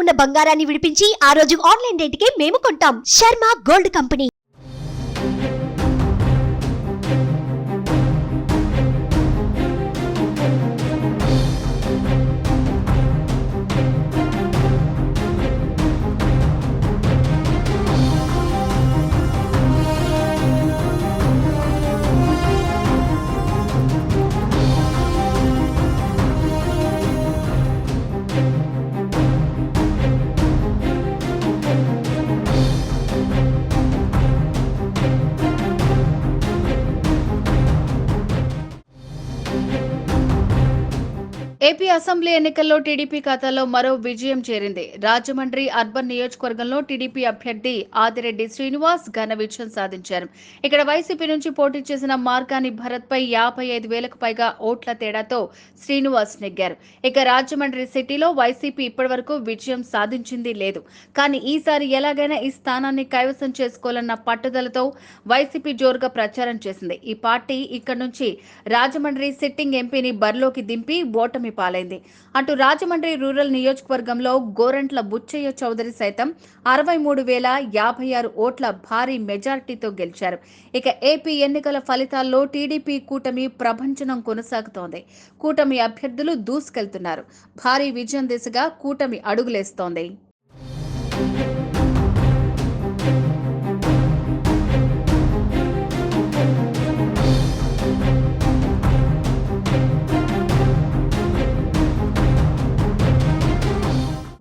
ఉన్న బంగారాన్ని విడిపించి ఆ రోజు ఆన్లైన్ రేటుకే మేము కొంటాం. Sharma gold company. AP assembly ఎన్నికల్లో టీడీపీ ఖాతాలో మరో విజయం చేరింది. రాజమండ్రి అర్బన్ నియోజకవర్గంలో టీడీపీ అభ్యర్థి ఆదిరెడ్డి శ్రీనివాస్ ఘన విజయం సాధించారు. ఇక్కడ వైసీపీ నుంచి పోటీ చేసిన మార్గాని భరత్ పై 55,000కు పైగా ఓట్ల తేడాతో శ్రీనివాస్ నెగ్గారు. ఇక రాజమండ్రి సిటీలో వైసీపీ ఇప్పటివరకు విజయం సాధించింది లేదు. కానీ ఈసారి ఎలాగైనా ఈ స్థానాన్ని కైవసం చేసుకోవాలన్న పట్టుదలతో వైసీపీ జోరుగా ప్రచారం చేసింది. ఈ పార్టీ ఇక్కడ నుంచి రాజమండ్రి సిట్టింగ్ ఎంపీని బరిలోకి దింపి ఓటమి పాలైంది. అటు రాజమండ్రి రూరల్ నియోజకవర్గంలో గోరంట్ల బుచ్చయ్య చౌదరి సైతం 63,056 ఓట్ల భారీ మెజారిటీతో గెలిచారు. ఇక ఏపీ ఎన్నికల ఫలితాల్లో టీడీపీ కూటమి ప్రభంజనం కొనసాగుతోంది. కూటమి అభ్యర్థులు దూసుకెళ్తున్నారు. భారీ విజయం దిశగా కూటమి అడుగులేస్తోంది.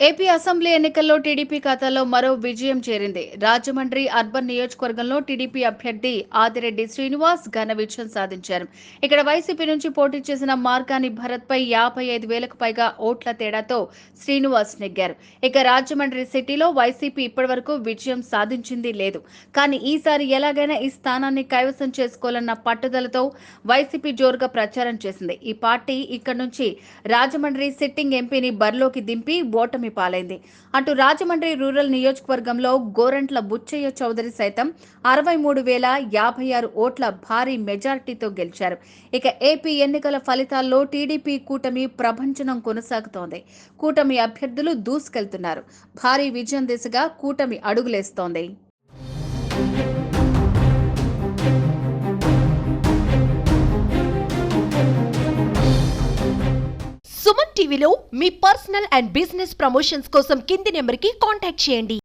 ఏపీ అసెంబ్లీ ఎన్నికల్లో టీడీపీ ఖాతాలో మరో విజయం చేరింది. రాజమండ్రి అర్బన్ నియోజకవర్గంలో టీడీపీ అభ్యర్థి ఆదిరెడ్డి శ్రీనివాస్ ఘన విజయం సాధించారు. ఇక్కడ వైసీపీ నుంచి పోటీ చేసిన మార్గాని భరత్ పై 55,000కు పైగా ఓట్ల తేడాతో శ్రీనివాస్ నెగ్గారు. ఇక రాజమండ్రి సిటీలో వైసీపీ ఇప్పటివరకు విజయం సాధించింది లేదు. కానీ ఈసారి ఎలాగైనా ఈ స్థానాన్ని కైవసం చేసుకోవాలన్న పట్టుదలతో వైసీపీ జోరుగా ప్రచారం చేసింది. ఈ పార్టీ ఇక్కడ నుంచి రాజమండ్రి సిట్టింగ్ ఎంపీని బరిలోకి దింపి ఓటమి పాలైంది. అటు రాజమండ్రి రూరల్ నియోజకవర్గంలో గోరంట్ల బుచ్చయ్య చౌదరి సైతం 63,056 ఓట్ల భారీ మెజారిటీతో గెలిచారు. ఇక ఏపీ ఎన్నికల ఫలితాల్లో టీడీపీ కూటమి ప్రభంజనం కొనసాగుతోంది. కూటమి అభ్యర్థులు దూసుకెళ్తున్నారు. భారీ విజయం దిశగా కూటమి అడుగులేస్తోంది. సుమన్ టీవీలో మీ పర్సనల్ అండ్ బిజినెస్ ప్రమోషన్స్ కోసం కింది నెంబర్కి కాంటాక్ట్ చేయండి.